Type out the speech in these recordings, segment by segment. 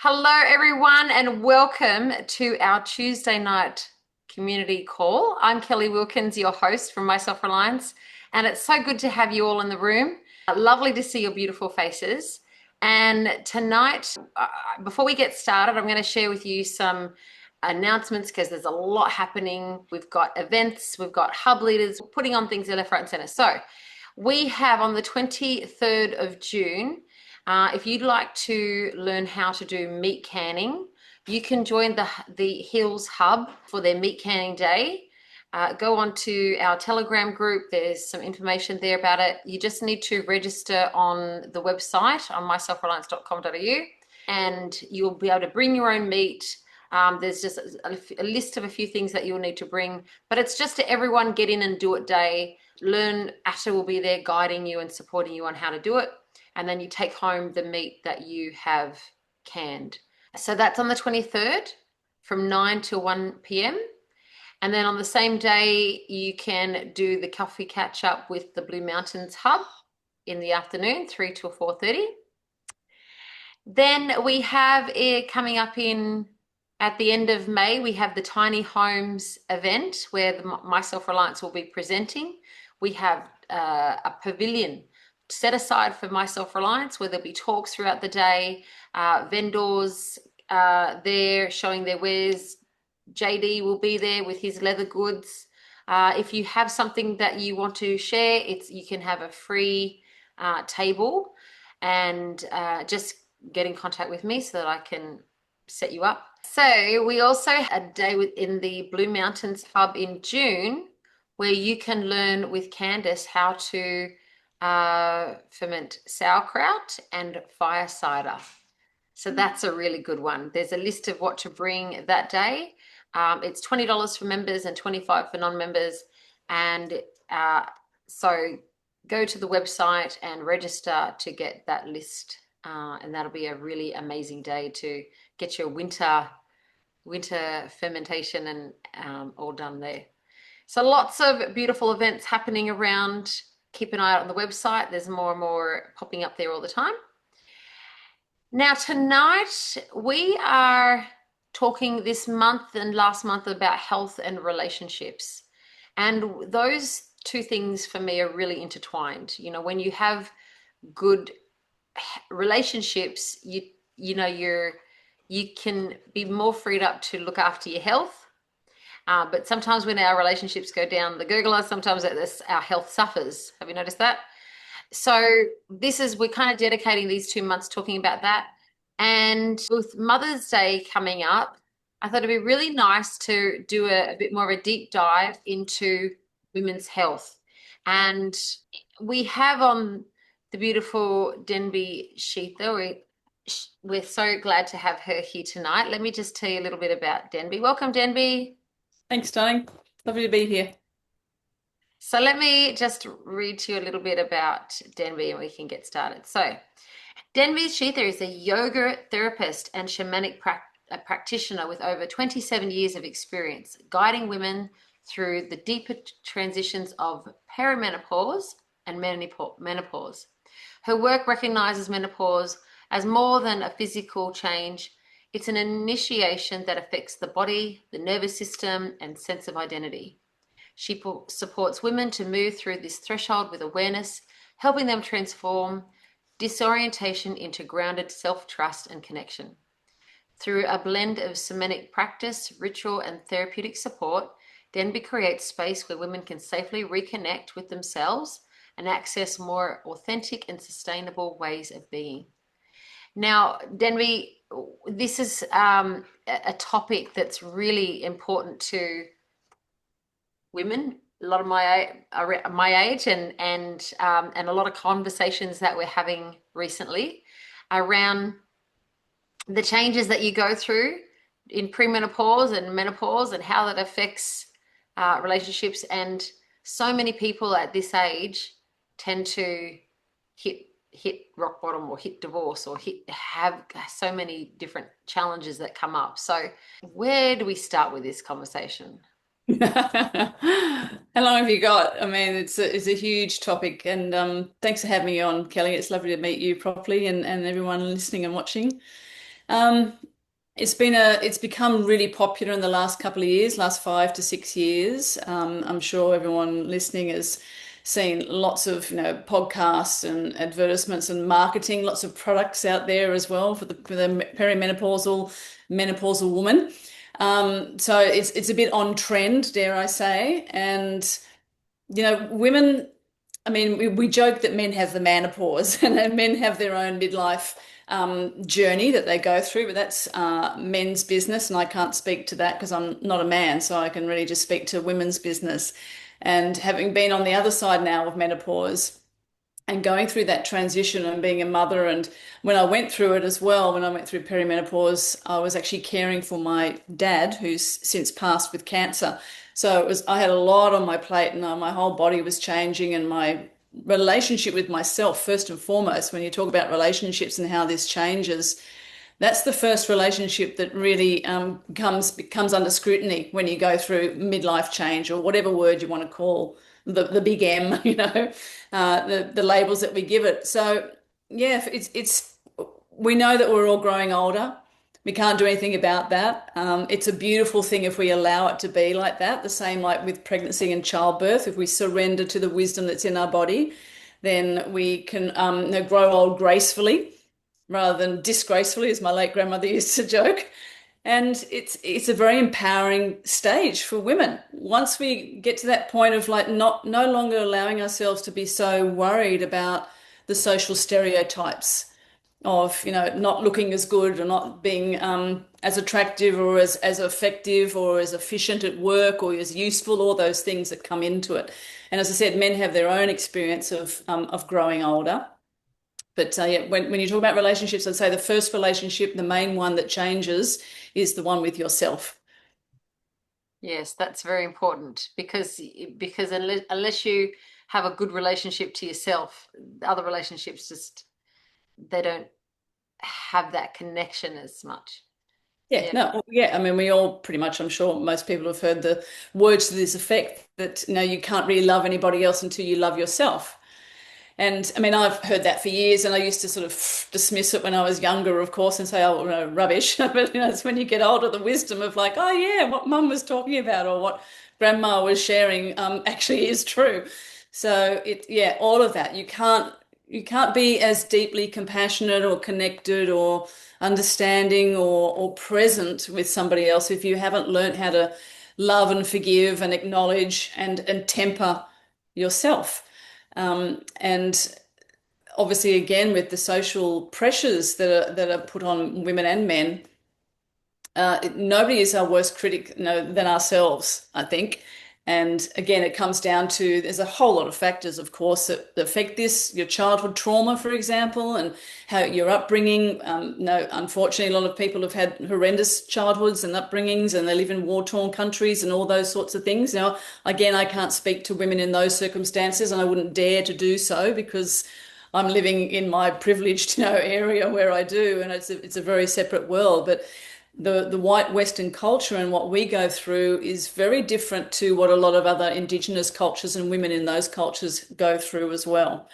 Hello, everyone, and welcome to our Tuesday night community call. I'm Kelly Wilkins, your host from Myself Reliance, and it's so good to have you all in the room. Lovely to see your beautiful faces. And tonight, before we get started, I'm going to share with you some announcements because there's a lot happening. We've got events, we've got hub leaders putting on things left, right, and center. So we have on the 23rd of June. If you'd like to learn how to do meat canning, you can join the Hills Hub for their meat canning day. Go on to our Telegram group. There's some information there about it. You just need to register on the website on myselfreliance.com.au and you'll be able to bring your own meat. There's just a list of a few things that you'll need to bring, but it's just to everyone get in and do it day. Learn, Asha will be there guiding you and supporting you on how to do it. And then you take home the meat that you have canned. So that's on the 23rd from 9 to 1 p.m. And then on the same day, you can do the coffee catch up with the Blue Mountains Hub in the afternoon, 3 to 4:30. Then we have coming up at the end of May, we have the Tiny Homes event where Myself Reliance will be presenting. We have a pavilion set aside for Myself Reliance where there'll be talks throughout the day, vendors there showing their wares. JD will be there with his leather goods. If you have something that you want to share, you can have a free table and just get in contact with me so that I can set you up. So we also had a day within the Blue Mountains Hub in June where you can learn with Candace how to ferment sauerkraut and fire cider. So that's a really good one. There's a list of what to bring that day. It's $20 for members and $25 for non-members. And so go to the website and register to get that list. And that'll be a really amazing day to get your winter fermentation and all done there. So lots of beautiful events happening around. Keep an eye out on the website. There's more and more popping up there all the time. Now tonight we are talking this month and last month about health and relationships. And those two things for me are really intertwined. You know, when you have good relationships, you can be more freed up to look after your health. But sometimes when our relationships go down the gurgler, sometimes our health suffers. Have you noticed that? So we're kind of dedicating these 2 months talking about that. And with Mother's Day coming up, I thought it'd be really nice to do a bit more of a deep dive into women's health. And we have on the beautiful Denby Sheather. We're so glad to have her here tonight. Let me just tell you a little bit about Denby. Welcome, Denby. Thanks, darling. Lovely to be here. So let me just read to you a little bit about Denby and we can get started. So Denby Sheather is a yoga therapist and shamanic practitioner with over 27 years of experience guiding women through the deeper transitions of perimenopause and menopause. Her work recognizes menopause as more than a physical change. It's an initiation that affects the body, the nervous system, and sense of identity. She supports women to move through this threshold with awareness, helping them transform disorientation into grounded self-trust and connection. Through a blend of somatic practice, ritual, and therapeutic support, Denby creates space where women can safely reconnect with themselves and access more authentic and sustainable ways of being. Now, Denby, this is a topic that's really important to women, a lot of my age, and a lot of conversations that we're having recently around the changes that you go through in premenopause and menopause and how that affects relationships. And so many people at this age tend to hit rock bottom or hit divorce or have so many different challenges that come up. So where do we start with this conversation? How long have you got? I mean, it's a huge topic, and thanks for having me on, Kelly. It's lovely to meet you properly and everyone listening and watching. Um, it's become really popular in the last couple of years, last 5 to 6 years. I'm sure everyone listening has seen lots of, podcasts and advertisements and marketing, lots of products out there as well for the menopausal woman. So it's a bit on trend, dare I say, and women. I mean, we joke that men have the menopause and then men have their own midlife journey that they go through, but that's men's business, and I can't speak to that because I'm not a man, so I can really just speak to women's business. And having been on the other side now of menopause and going through that transition and being a mother, and when I went through it as well, when I went through perimenopause, I was actually caring for my dad, who's since passed with cancer. So I had a lot on my plate, and my whole body was changing, and my relationship with myself, first and foremost, when you talk about relationships and how this changes, that's the first relationship that really comes under scrutiny when you go through midlife change, or whatever word you want to call the big M, the labels that we give it. So yeah, it's we know that we're all growing older. We can't do anything about that. It's a beautiful thing if we allow it to be like that. The same like with pregnancy and childbirth. If we surrender to the wisdom that's in our body, then we can grow old gracefully rather than disgracefully, as my late grandmother used to joke. And it's a very empowering stage for women. Once we get to that point of like not no longer allowing ourselves to be so worried about the social stereotypes of, not looking as good or not being as attractive or as effective or as efficient at work or as useful, all those things that come into it. And as I said, men have their own experience of growing older. But yeah, when you talk about relationships, I'd say the first relationship, the main one that changes, is the one with yourself. Yes, that's very important because unless you have a good relationship to yourself, other relationships just they don't have that connection as much. Yeah, Yeah. no, yeah. I mean, we all pretty much, I'm sure most people have heard the words to this effect that, you can't really love anybody else until you love yourself. And I mean, I've heard that for years, and I used to sort of dismiss it when I was younger, of course, and say, oh, no, rubbish. But, it's when you get older, the wisdom of like, oh, yeah, what mum was talking about or what grandma was sharing actually is true. So yeah, all of that. You can't be as deeply compassionate or connected or understanding or present with somebody else if you haven't learned how to love and forgive and acknowledge and temper yourself. And obviously, again, with the social pressures that are put on women and men, nobody is our worst critic, than ourselves, I think. And again, it comes down to there's a whole lot of factors, of course, that affect this. Your childhood trauma, for example, and how your upbringing. No, unfortunately, a lot of people have had horrendous childhoods and upbringings, and they live in war-torn countries and all those sorts of things. Now, again, I can't speak to women in those circumstances, and I wouldn't dare to do so because I'm living in my privileged, area where I do, and it's a very separate world. But the white Western culture and what we go through is very different to what a lot of other Indigenous cultures and women in those cultures go through as well.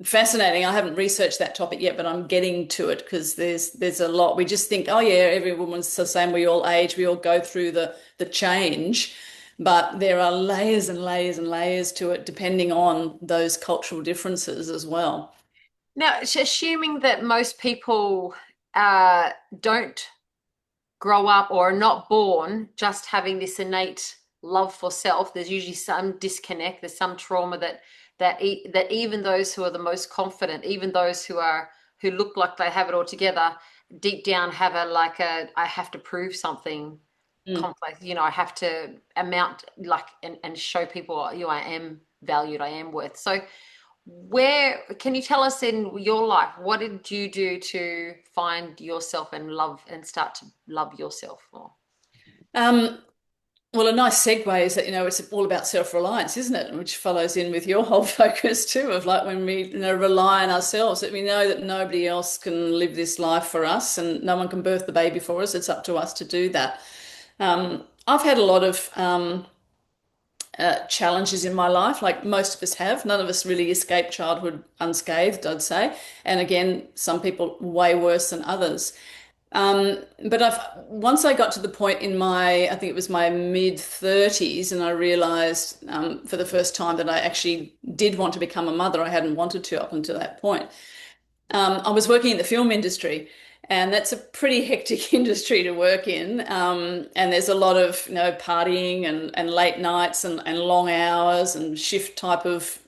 Fascinating. I haven't researched that topic yet, but I'm getting to it because there's a lot. We just think, oh yeah, every woman's the same. We all age. We all go through the change, but there are layers and layers and layers to it, depending on those cultural differences as well. Now, assuming that most people don't grow up or are not born just having this innate love for self, there's usually some disconnect. There's some trauma that even those who are the most confident, even those who look like they have it all together, deep down have a I have to prove something Mm. complex. I have to amount like and show people, I am valued, I am worth. So where can you tell us in your life, what did you do to find yourself and love and start to love yourself more? Um, Well, a nice segue is that, it's all about self-reliance, isn't it? Which follows in with your whole focus too, of like when we, rely on ourselves, that we know that nobody else can live this life for us and no one can birth the baby for us. It's up to us to do that. I've had a lot of challenges in my life, like most of us have. None of us really escaped childhood unscathed, I'd say. And again, some people way worse than others. But once I got to the point in I think it was my mid 30s, and I realized for the first time that I actually did want to become a mother. I hadn't wanted to up until that point. I was working in the film industry, and that's a pretty hectic industry to work in. And there's a lot of, partying and late nights and long hours and shift type of,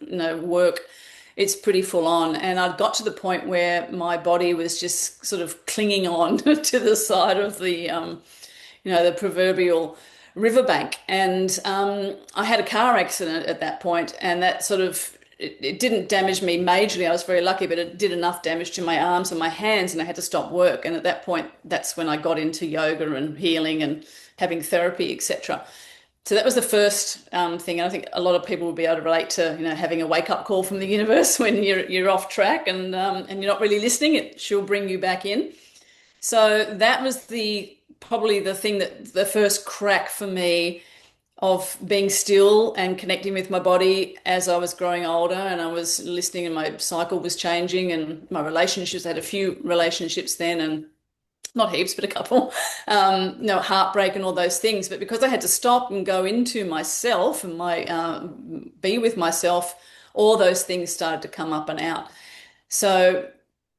work. It's pretty full on. And I'd got to the point where my body was just sort of clinging on to the side of the proverbial riverbank. And I had a car accident at that point, and that sort of it didn't damage me majorly. I was very lucky, but it did enough damage to my arms and my hands, and I had to stop work. And at that point, that's when I got into yoga and healing and having therapy, etc. So that was the first thing. And I think a lot of people will be able to relate to, having a wake up call from the universe when you're off track and you're not really listening. She'll bring you back in. So that was probably the thing that the first crack for me of being still and connecting with my body as I was growing older, and I was listening and my cycle was changing and my relationships. I had a few relationships then, and not heaps, but a couple, heartbreak and all those things. But because I had to stop and go into myself and be with myself, all those things started to come up and out. So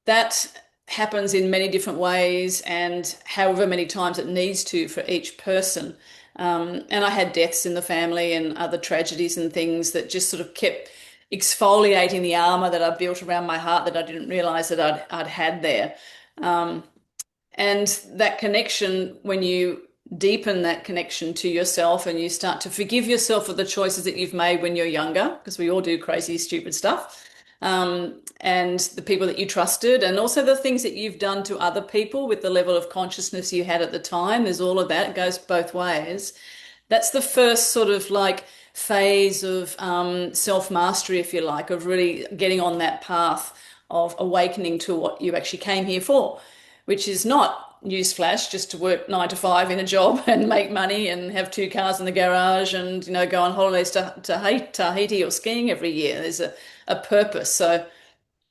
that happens in many different ways and however many times it needs to for each person. And I had deaths in the family and other tragedies and things that just sort of kept exfoliating the armor that I built around my heart that I didn't realize that I'd had there. And that connection, when you deepen that connection to yourself and you start to forgive yourself for the choices that you've made when you're younger, because we all do crazy, stupid stuff, and the people that you trusted, and also the things that you've done to other people with the level of consciousness you had at the time. There's all of that. It goes both ways. That's the first sort of like phase of self-mastery, if you like, of really getting on that path of awakening to what you actually came here for, which is not, newsflash, just to work 9 to 5 in a job and make money and have 2 cars in the garage and go on holidays to Tahiti or skiing every year. There's a purpose. So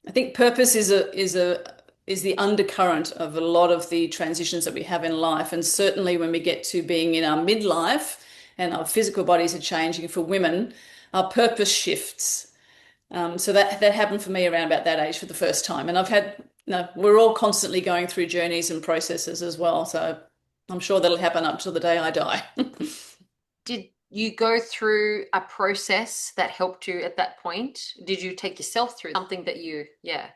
I think purpose is the undercurrent of a lot of the transitions that we have in life, and certainly when we get to being in our midlife and our physical bodies are changing for women, our purpose shifts. So that happened for me around about that age for the first time. And I've had, we're all constantly going through journeys and processes as well. So I'm sure that'll happen up till the day I die. Did you go through a process that helped you at that point? Did you take yourself through something that yeah.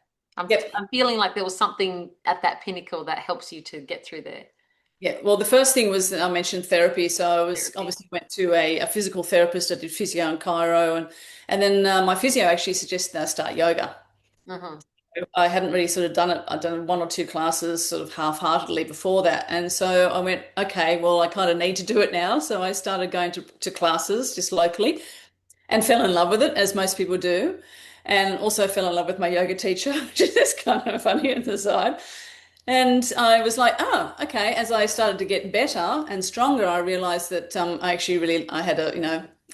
Yep. I'm feeling like there was something at that pinnacle that helps you to get through there. Yeah, well, the first thing was that I mentioned therapy. So I was Therapy. obviously went to a physical therapist. I did physio and chiro, and then my physio actually suggested I start yoga. Mm-hmm. I hadn't really sort of done it. I'd done 1 or 2 classes sort of half-heartedly before that. And so I went, okay, well, I kind of need to do it now. So I started going to classes just locally and fell in love with it, as most people do. And also fell in love with my yoga teacher, which is kind of funny on the side. And I was like, oh, okay. As I started to get better and stronger, I realized that I had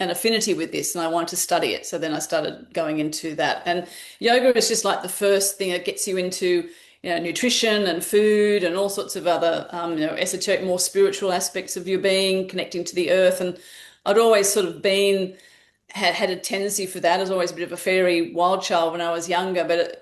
an affinity with this and I wanted to study it. So then I started going into that. And yoga is just like the first thing that gets you into, nutrition and food and all sorts of other, esoteric, more spiritual aspects of your being, connecting to the earth. And I'd always sort of had a tendency for that. I was always a bit of a fairy wild child when I was younger.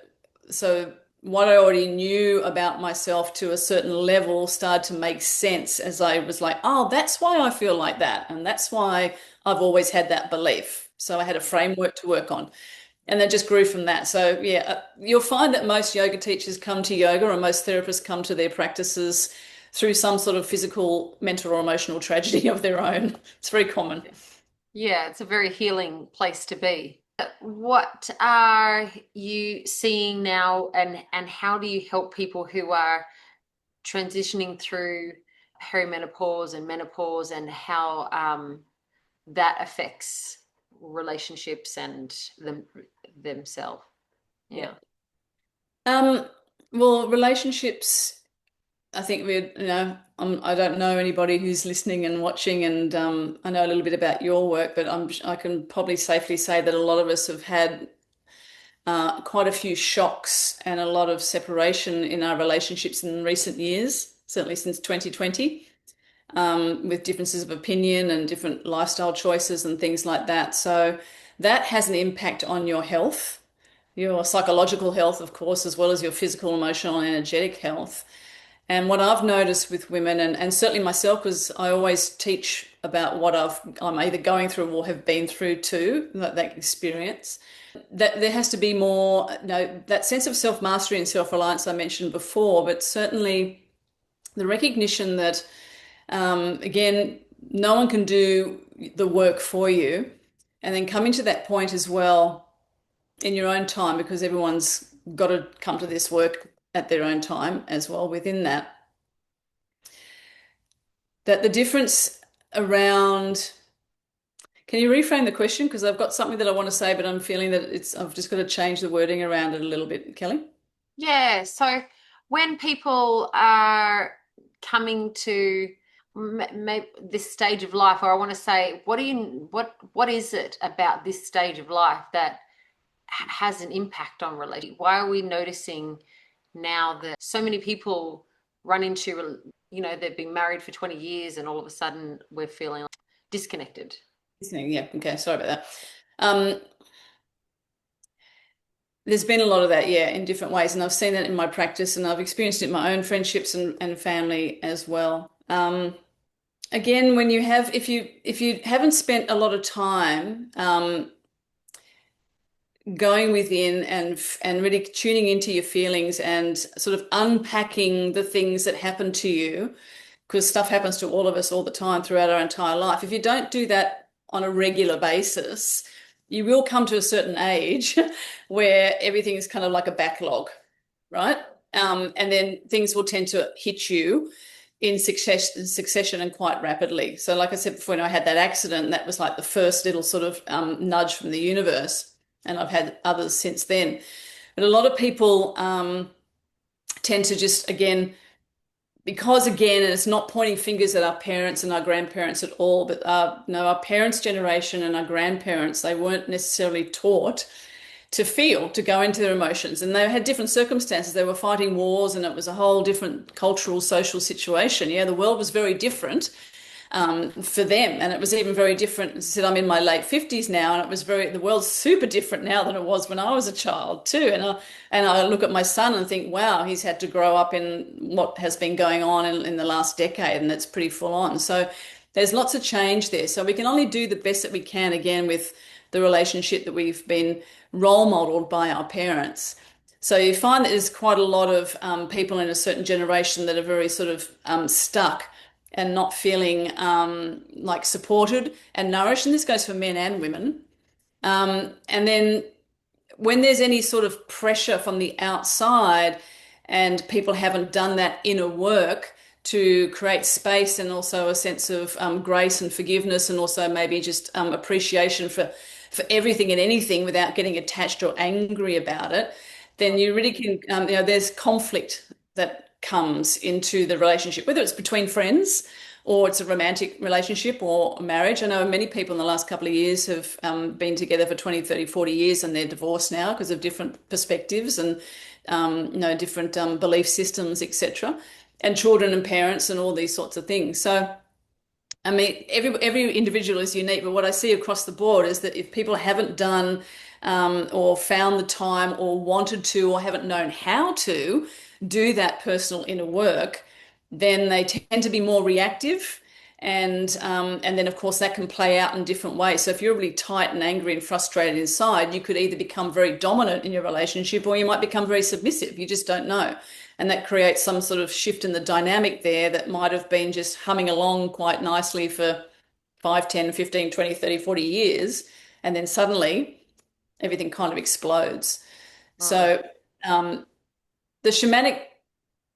So what I already knew about myself to a certain level started to make sense as I was like, oh, that's why I feel like that. And that's why I've always had that belief. So I had a framework to work on. And then just grew from that. So yeah, you'll find that most yoga teachers come to yoga, or most therapists come to their practices through some sort of physical, mental, or emotional tragedy of their own. It's very common. Yeah, it's a very healing place to be. What are you seeing now, and how do you help people who are transitioning through perimenopause and menopause, and how that affects relationships and themselves? Yeah. Yeah. Um, well, relationships, I think I don't know anybody who's listening and watching, and I know a little bit about your work, but I can probably safely say that a lot of us have had quite a few shocks and a lot of separation in our relationships in recent years. certainly since 2020, with differences of opinion and different lifestyle choices and things like that. So that has an impact on your health, your psychological health, of course, as well as your physical, emotional, and energetic health. And what I've noticed with women, and certainly myself, because I always teach about what I'm either going through or have been through too, that experience, that there has to be more, that sense of self-mastery and self-reliance I mentioned before, but certainly the recognition that, again, no one can do the work for you. And then coming to that point as well in your own time, because everyone's got to come to this work at their own time as well within that. That the difference around, can you reframe the question? Because I've got something that I want to say, but I'm feeling that I've just got to change the wording around it a little bit, Kelly. Yeah, so when people are coming to this stage of life, or I want to say, what is it about this stage of life that has an impact on relationship? Why are we noticing now that so many people run into, they've been married for 20 years and all of a sudden we're feeling disconnected? Yeah, okay, sorry about that. There's been a lot of that, yeah, in different ways, and I've seen that in my practice, and I've experienced it in my own friendships and family as well. Again, when you have, if you haven't spent a lot of time going within and really tuning into your feelings and sort of unpacking the things that happen to you, because stuff happens to all of us all the time throughout our entire life. If you don't do that on a regular basis, you will come to a certain age where everything is kind of like a backlog, right? And then things will tend to hit you in succession and quite rapidly. So like I said before, when I had that accident, that was like the first little sort of nudge from the universe. And I've had others since then. But a lot of people tend to just, again, because again, and it's not pointing fingers at our parents and our grandparents at all, but our parents' generation and our grandparents, they weren't necessarily taught to feel, to go into their emotions. And they had different circumstances. They were fighting wars and it was a whole different cultural, social situation. Yeah, the world was very different for them. And it was even very different. As I said, I'm in my late 50s now, and the world's super different now than it was when I was a child too. And I look at my son and think, wow, he's had to grow up in what has been going on in the last decade, and it's pretty full on. So there's lots of change there. So we can only do the best that we can, again, with the relationship that we've been role modeled by our parents. So you find that there's quite a lot of people in a certain generation that are very sort of stuck and not feeling like supported and nourished. And this goes for men and women. And then when there's any sort of pressure from the outside and people haven't done that inner work to create space and also a sense of grace and forgiveness, and also maybe just appreciation for everything and anything without getting attached or angry about it, then you really can, there's conflict that comes into the relationship, whether it's between friends or it's a romantic relationship or marriage. I know many people in the last couple of years have been together for 20, 30, 40 years and they're divorced now because of different perspectives and, different belief systems, etc., and children and parents and all these sorts of things. So, I mean, every individual is unique, but what I see across the board is that if people haven't done or found the time or wanted to or haven't known how to do that personal inner work, then they tend to be more reactive. And then, of course, that can play out in different ways. So if you're really tight and angry and frustrated inside, you could either become very dominant in your relationship or you might become very submissive. You just don't know. And that creates some sort of shift in the dynamic there that might have been just humming along quite nicely for 5, 10, 15, 20, 30, 40 years. And then suddenly everything kind of explodes. Mm. So the shamanic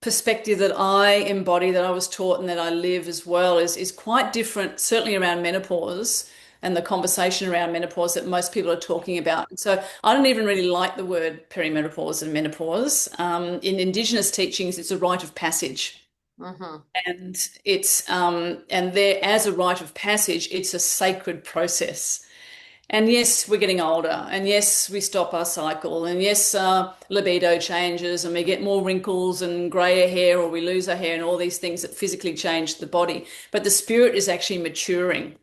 perspective that I embody, that I was taught and that I live as well, is quite different, certainly around menopause and the conversation around menopause that most people are talking about. So I don't even really like the word perimenopause and menopause. In Indigenous teachings, it's a rite of passage. Mm-hmm. And it's and there, as a rite of passage, it's a sacred process. And yes, we're getting older, and yes, we stop our cycle, and yes, libido changes, and we get more wrinkles and grayer hair, or we lose our hair, and all these things that physically change the body. But the spirit is actually maturing.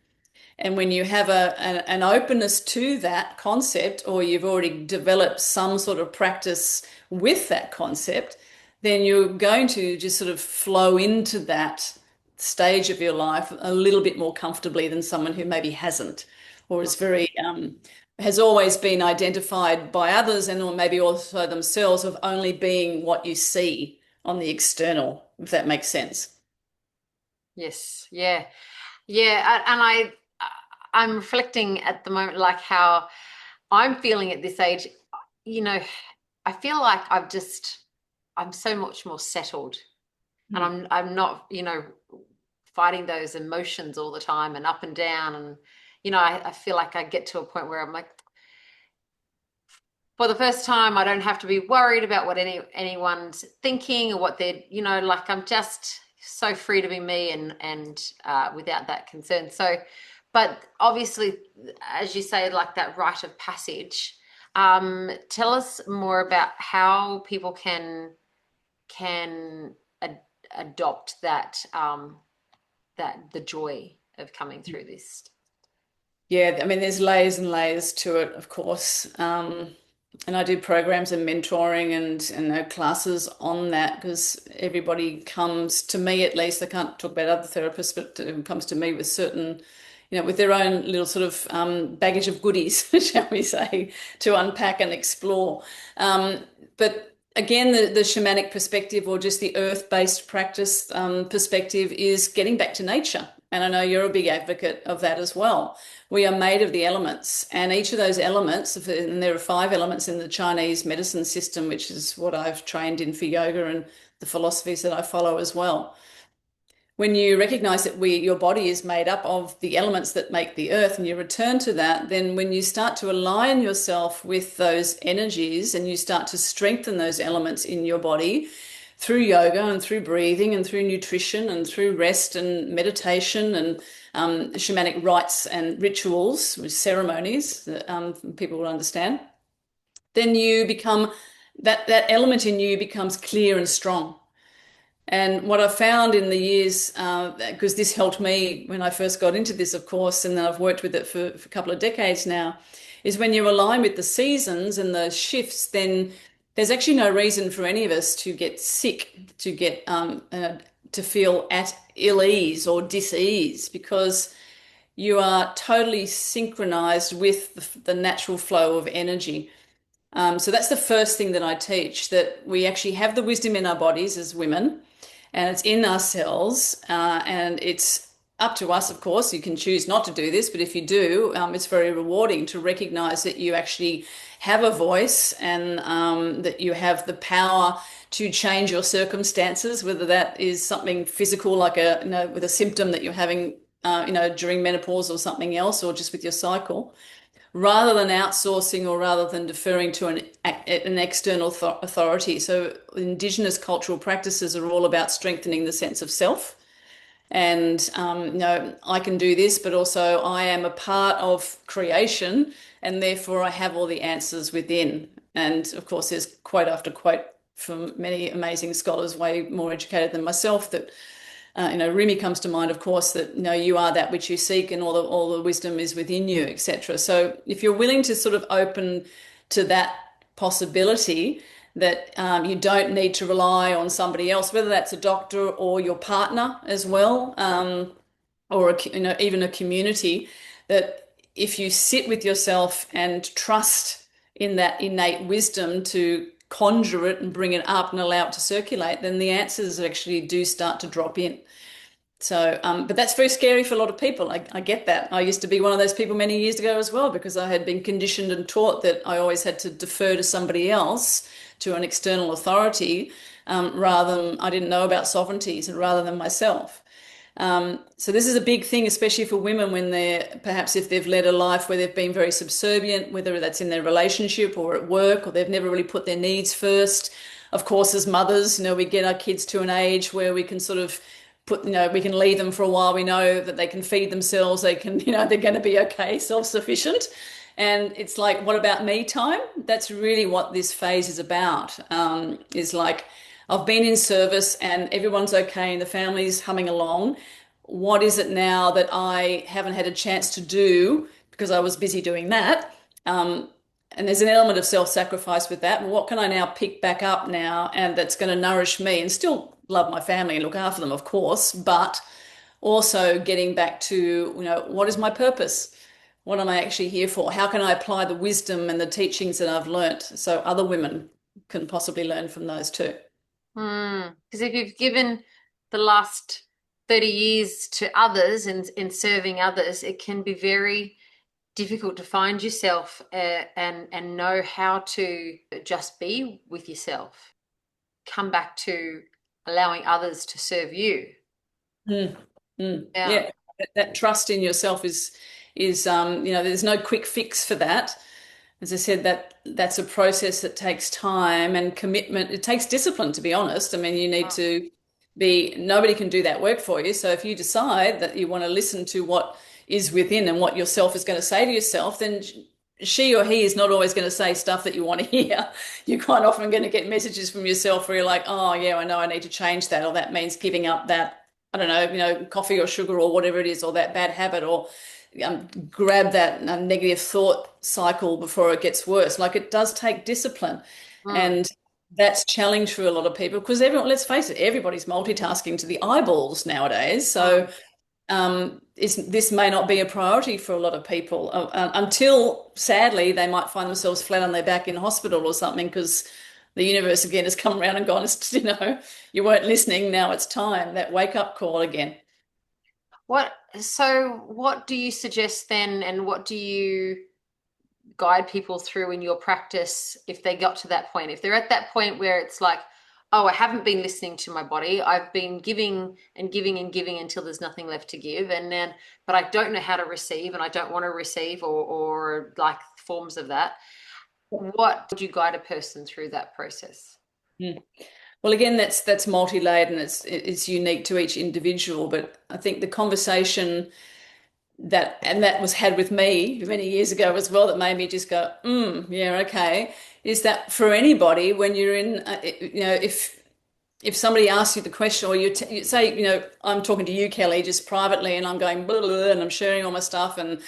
And when you have an openness to that concept, or you've already developed some sort of practice with that concept, then you're going to just sort of flow into that stage of your life a little bit more comfortably than someone who maybe hasn't, or is very has always been identified by others and or maybe also themselves of only being what you see on the external, if that makes sense. Yes, yeah, yeah, I'm reflecting at the moment, like how I'm feeling at this age. You know, I feel like I'm so much more settled, and I'm not, fighting those emotions all the time and up and down, and I feel like I get to a point where I'm like, for the first time, I don't have to be worried about what anyone's thinking or what they're, like I'm just so free to be me and without that concern. So, but obviously, as you say, like that rite of passage. Tell us more about how people can ad adopt that the joy of coming through this. Yeah, I mean, there's layers and layers to it, of course. And I do programs and mentoring and classes on that because everybody comes to me, at least. I can't talk about other therapists, but comes to me with certain, with their own little sort of baggage of goodies, shall we say, to unpack and explore. But again, the shamanic perspective or just the earth-based practice perspective is getting back to nature. And I know you're a big advocate of that as well. We are made of the elements, and each of those elements, and there are 5 elements in the Chinese medicine system, which is what I've trained in for yoga and the philosophies that I follow as well. When you recognize that your body is made up of the elements that make the earth, and you return to that, then when you start to align yourself with those energies and you start to strengthen those elements in your body through yoga and through breathing and through nutrition and through rest and meditation and shamanic rites and rituals, with ceremonies that people will understand, then you become that element in you becomes clear and strong. And what I've found in the years, because this helped me when I first got into this, of course, and then I've worked with it for a couple of decades now, is when you align with the seasons and the shifts, then there's actually no reason for any of us to get sick, to feel at ill ease or dis-ease, because you are totally synchronized with the natural flow of energy. So that's the first thing that I teach, that we actually have the wisdom in our bodies as women, and it's in our cells, and it's up to us, of course. You can choose not to do this, but if you do, it's very rewarding to recognize that you actually have a voice and that you have the power to change your circumstances, whether that is something physical, like with a symptom that you're having, during menopause or something else, or just with your cycle, rather than outsourcing or rather than deferring to an external authority. So Indigenous cultural practices are all about strengthening the sense of self. And, I can do this, but also I am a part of creation, and therefore I have all the answers within. And of course, there's quote after quote from many amazing scholars, way more educated than myself, that Rumi comes to mind, of course, that you are that which you seek, and all the wisdom is within you, etc. So if you're willing to sort of open to that possibility, that you don't need to rely on somebody else, whether that's a doctor or your partner as well, or even a community, that if you sit with yourself and trust in that innate wisdom to conjure it and bring it up and allow it to circulate, then the answers actually do start to drop in. So, but that's very scary for a lot of people. I get that. I used to be one of those people many years ago as well, because I had been conditioned and taught that I always had to defer to somebody else, to an external authority, rather than, I didn't know about sovereignties, rather than myself. So this is a big thing, especially for women, when perhaps if they've led a life where they've been very subservient, whether that's in their relationship or at work, or they've never really put their needs first. Of course, as mothers, we get our kids to an age where we can sort of we can leave them for a while. We know that they can feed themselves. They can, they're going to be okay, self-sufficient. And it's like, what about me time? That's really what this phase is about. Is like, I've been in service and everyone's okay and the family's humming along. What is it now that I haven't had a chance to do because I was busy doing that? And there's an element of self-sacrifice with that. Well, what can I now pick back up now and that's going to nourish me and still love my family and look after them, of course, but also getting back to, what is my purpose? What am I actually here for? How can I apply the wisdom and the teachings that I've learnt so other women can possibly learn from those too? Because if you've given the last 30 years to others and in serving others, it can be very difficult to find yourself and know how to just be with yourself. Come back to allowing others to serve you. Mm, Yeah. yeah, that trust in yourself is there's no quick fix for that. As I said, that's a process that takes time and commitment. It takes discipline, to be honest. I mean, you need to nobody can do that work for you. So if you decide that you want to listen to what is within and what yourself is going to say to yourself, then she or he is not always going to say stuff that you want to hear. You're quite often going to get messages from yourself where you're like, oh, yeah, I know I need to change that, or that means giving up that, I don't know, coffee or sugar or whatever it is, or that bad habit, or grab that negative thought cycle before it gets worse. Like, it does take discipline. Mm. And that's challenge for a lot of people because let's face it, everybody's multitasking to the eyeballs nowadays. So Mm. this may not be a priority for a lot of people until, sadly, they might find themselves flat on their back in hospital or something because the universe again has come around and gone, you weren't listening. Now it's time, that wake up call again. What do you suggest then, and what do you guide people through in your practice if they got to that point? If they're at that point where it's like, oh, I haven't been listening to my body. I've been giving and giving and giving until there's nothing left to give. But I don't know how to receive and I don't want to receive or like forms of that. What would you guide a person through that process? Mm. Well, again, that's multi-layered and it's unique to each individual. But I think the conversation that was had with me many years ago as well that made me just go, yeah, okay, is that for anybody when you're in, if somebody asks you the question or you say, I'm talking to you, Kelly, just privately, and I'm going blah, blah, blah, and I'm sharing all my stuff and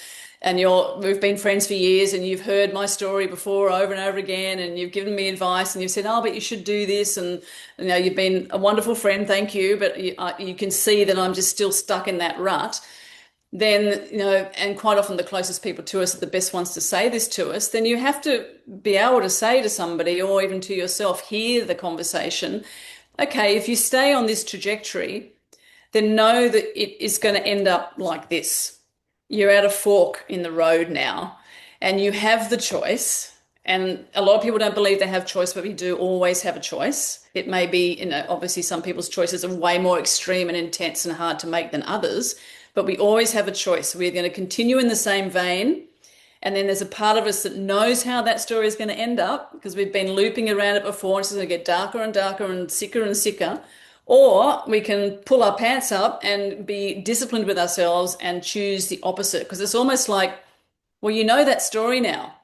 we've been friends for years and you've heard my story before over and over again and you've given me advice and you've said, oh, but you should do this. And, you've been a wonderful friend. Thank you. But you can see that I'm just still stuck in that rut. Then, and quite often the closest people to us are the best ones to say this to us, then you have to be able to say to somebody or even to yourself, hear the conversation. Okay, if you stay on this trajectory, then know that it is going to end up like this. You're at a fork in the road now, and you have the choice. And a lot of people don't believe they have choice, but we do always have a choice. It may be, obviously some people's choices are way more extreme and intense and hard to make than others, but we always have a choice. We're going to continue in the same vein. And then there's a part of us that knows how that story is going to end up because we've been looping around it before. It's going to get darker and darker and sicker. Or we can pull our pants up and be disciplined with ourselves and choose the opposite because it's almost like, well, you know that story now.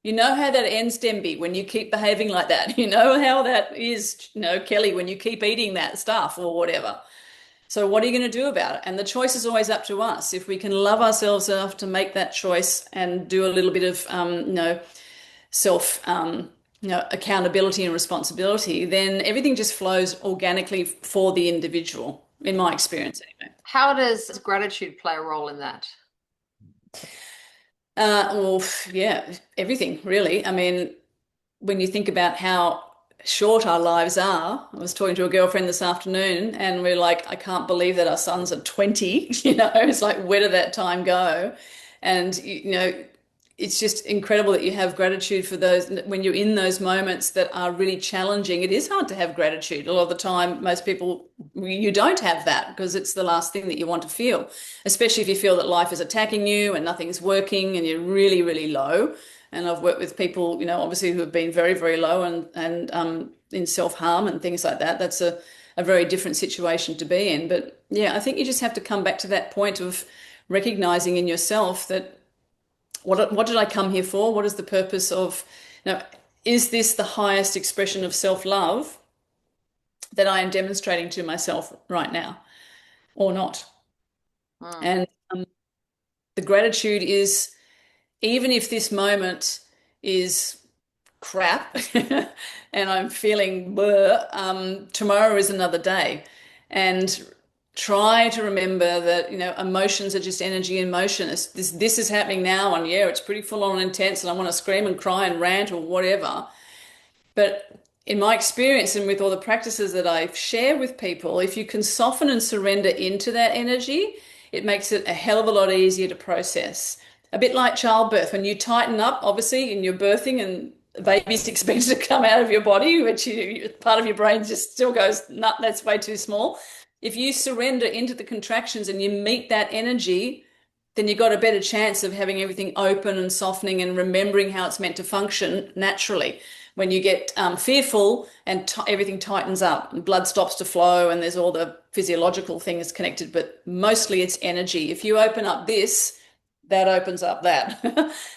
You know how that ends, Denby, when you keep behaving like that. You know how that is, Kelly, when you keep eating that stuff or whatever. So what are you going to do about it? And the choice is always up to us. If we can love ourselves enough to make that choice and do a little bit of, self, accountability and responsibility, then everything just flows organically for the individual, in my experience anyway. How does gratitude play a role in that? Well, yeah, everything really. I mean, when you think about how short our lives are, I was talking to a girlfriend this afternoon and we're like, I can't believe that our sons are 20, it's like, where did that time go? And, it's just incredible that you have gratitude for those when you're in those moments that are really challenging. It is hard to have gratitude. A lot of the time, most people, you don't have that because it's the last thing that you want to feel, especially if you feel that life is attacking you and nothing's working and you're really, really low. And I've worked with people, obviously who have been very, very low and in self-harm and things like that. That's a very different situation to be in. But yeah, I think you just have to come back to that point of recognizing in yourself that what did I come here for? What is the purpose of, is this the highest expression of self-love that I am demonstrating to myself right now or not? Mm. And the gratitude is, even if this moment is crap and I'm feeling bleh, tomorrow is another day. And try to remember that, emotions are just energy in motion. This is happening now, and yeah, it's pretty full on and intense, and I want to scream and cry and rant or whatever. But in my experience and with all the practices that I share with people, if you can soften and surrender into that energy, it makes it a hell of a lot easier to process. A bit like childbirth, when you tighten up, obviously, in your birthing and the baby's expected to come out of your body, which part of your brain just still goes, nah, that's way too small. If you surrender into the contractions and you meet that energy, then you've got a better chance of having everything open and softening and remembering how it's meant to function naturally. When you get fearful and everything tightens up, and blood stops to flow, and there's all the physiological things connected, but mostly it's energy. If you open up this, that opens up that.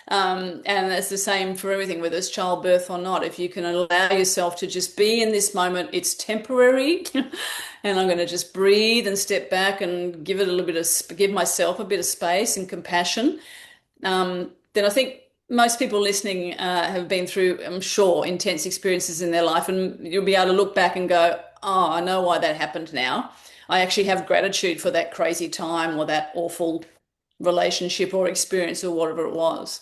And it's the same for everything, whether it's childbirth or not. If you can allow yourself to just be in this moment, it's temporary. And I'm going to just breathe and step back and give myself a bit of space and compassion. Then I think most people listening have been through, I'm sure, intense experiences in their life, and you'll be able to look back and go, oh, I know why that happened now. I actually have gratitude for that crazy time or that awful relationship or experience or whatever it was.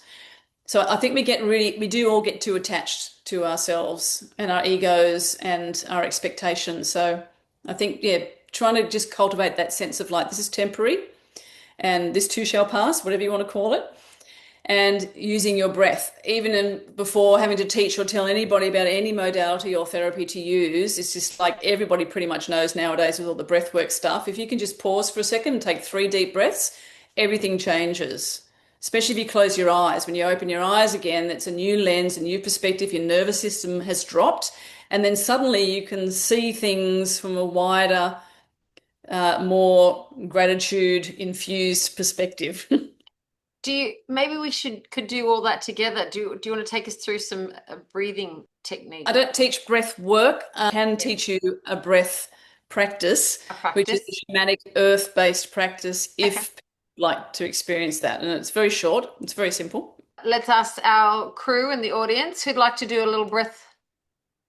So I think we do all get too attached to ourselves and our egos and our expectations. So I think, yeah, trying to just cultivate that sense of like, this is temporary and this too shall pass, whatever you want to call it. And using your breath, before having to teach or tell anybody about any modality or therapy to use, it's just like everybody pretty much knows nowadays with all the breathwork stuff. If you can just pause for a second and take 3 deep breaths, everything changes. Especially if you close your eyes. When you open your eyes again, it's a new lens, a new perspective. Your nervous system has dropped, and then suddenly you can see things from a wider, more gratitude infused perspective. Maybe we could do all that together. Do you want to take us through some breathing I technique, don't teach breath work. I can yeah, teach you a breath practice, a which is practice? a shamanic earth-based practice Okay. if you'd like to experience that. And it's very short, it's very simple. Let's ask our crew and the audience who'd like to do a little breath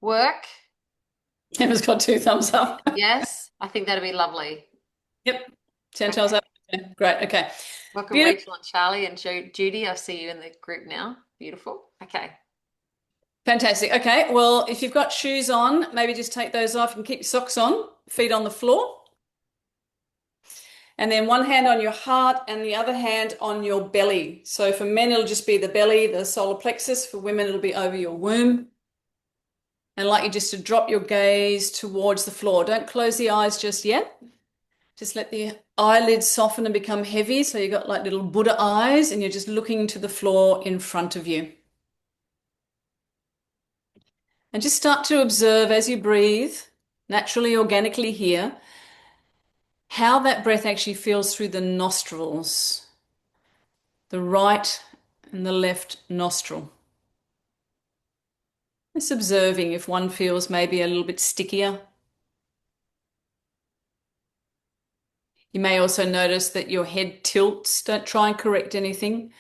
work. Emma's got 2 thumbs up. Yes, I think that'd be lovely. Yep. 10 Okay. toes up. Okay, great. Okay. Welcome, Beautiful. Rachel and Charlie and Judy. I see you in the group now. Beautiful. Okay. Fantastic. Okay. Well, if you've got shoes on, maybe just take those off and keep your socks on, feet on the floor. And then one hand on your heart and the other hand on your belly. So for men, it'll just be the belly, the solar plexus. For women, it'll be over your womb. And I'd like you just to drop your gaze towards the floor. Don't close the eyes just yet. Just let the eyelids soften and become heavy. So you've got like little Buddha eyes and you're just looking to the floor in front of you. And just start to observe as you breathe, naturally, organically here, how that breath actually feels through the nostrils, the right and the left nostril. Just observing if one feels maybe a little bit stickier. You may also notice that your head tilts. Don't try and correct anything.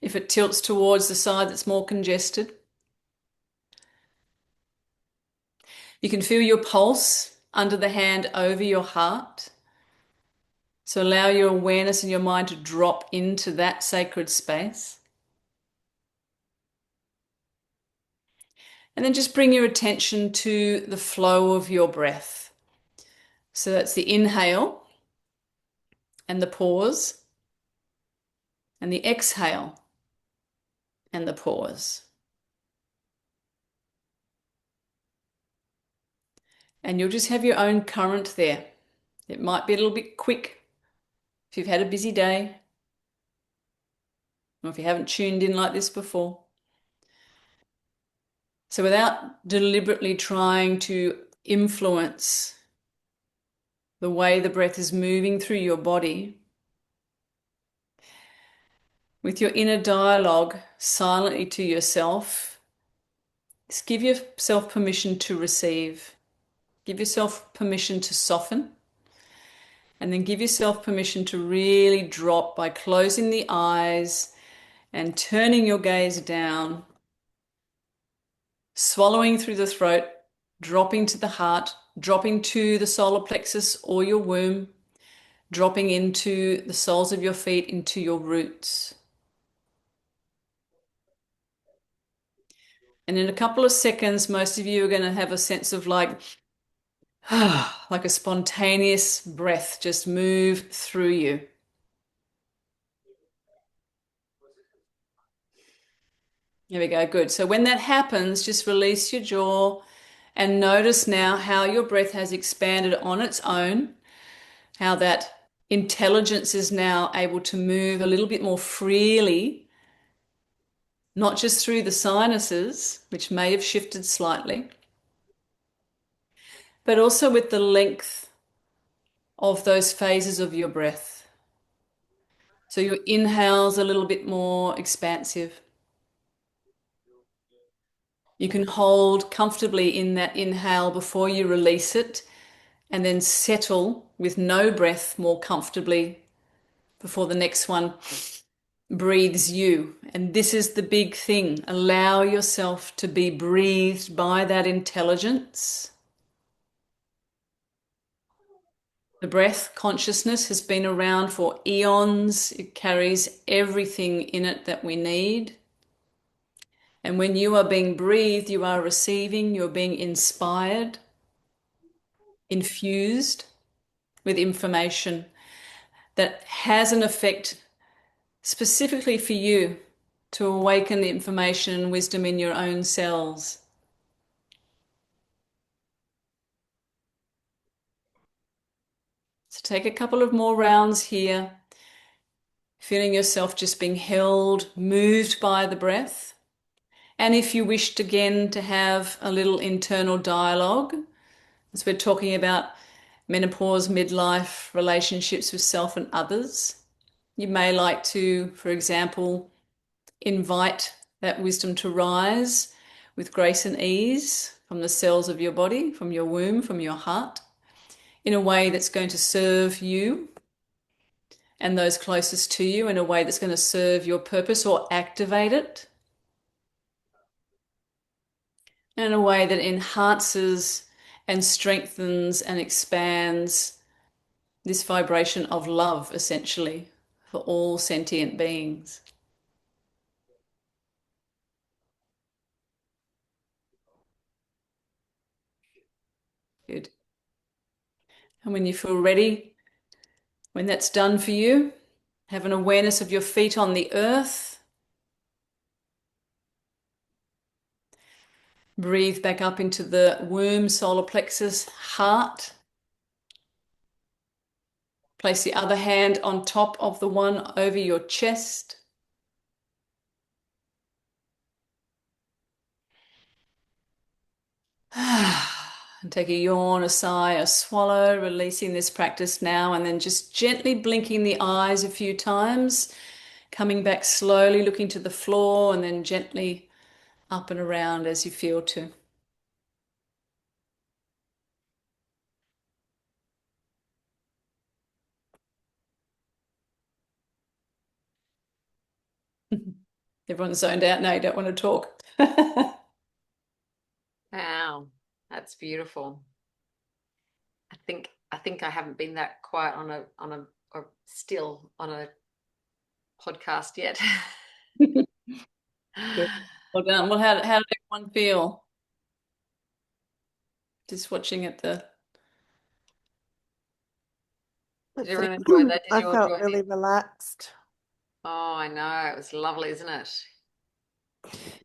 If it tilts towards the side that's more congested, you can feel your pulse under the hand over your heart. So allow your awareness and your mind to drop into that sacred space. And then just bring your attention to the flow of your breath. So that's the inhale and the pause, and the exhale and the pause. And you'll just have your own current there. It might be a little bit quick if you've had a busy day, or if you haven't tuned in like this before. So without deliberately trying to influence the way the breath is moving through your body, with your inner dialogue silently to yourself, just give yourself permission to receive. Give yourself permission to soften, and then give yourself permission to really drop by closing the eyes and turning your gaze down, swallowing through the throat, dropping to the heart, dropping to the solar plexus or your womb, dropping into the soles of your feet, into your roots. And in a couple of seconds, most of you are going to have a sense of like a spontaneous breath just move through you. There we go. Good. So when that happens, just release your jaw and notice now how your breath has expanded on its own, how that intelligence is now able to move a little bit more freely, not just through the sinuses, which may have shifted slightly, but also with the length of those phases of your breath. So your inhale's a little bit more expansive. You can hold comfortably in that inhale before you release it, and then settle with no breath more comfortably before the next one breathes you. And this is the big thing. Allow yourself to be breathed by that intelligence. The breath consciousness has been around for eons. It carries everything in it that we need. And when you are being breathed, you are receiving, you're being inspired, infused with information that has an effect specifically for you to awaken the information and wisdom in your own cells. So take a couple of more rounds here, feeling yourself just being held, moved by the breath. And if you wished again to have a little internal dialogue, as we're talking about menopause, midlife, relationships with self and others, you may like to, for example, invite that wisdom to rise with grace and ease from the cells of your body, from your womb, from your heart, in a way that's going to serve you and those closest to you, in a way that's going to serve your purpose or activate it, in a way that enhances and strengthens and expands this vibration of love, essentially, for all sentient beings. Good. And when you feel ready, when that's done for you, have an awareness of your feet on the earth. Breathe back up into the womb, solar plexus, heart. Place the other hand on top of the one over your chest. And take a yawn, a sigh, a swallow, releasing this practice now, and then just gently blinking the eyes a few times, coming back slowly, looking to the floor, and then gently up and around as you feel to. Everyone's zoned out now, you don't want to talk. Wow, that's beautiful. I think I haven't been that quiet on a or still on a podcast yet. Good. Well done. Well, how did everyone feel? Just watching at the. Did everyone enjoy that? Did I you all felt join really in? relaxed. Oh, I know. It was lovely, isn't it?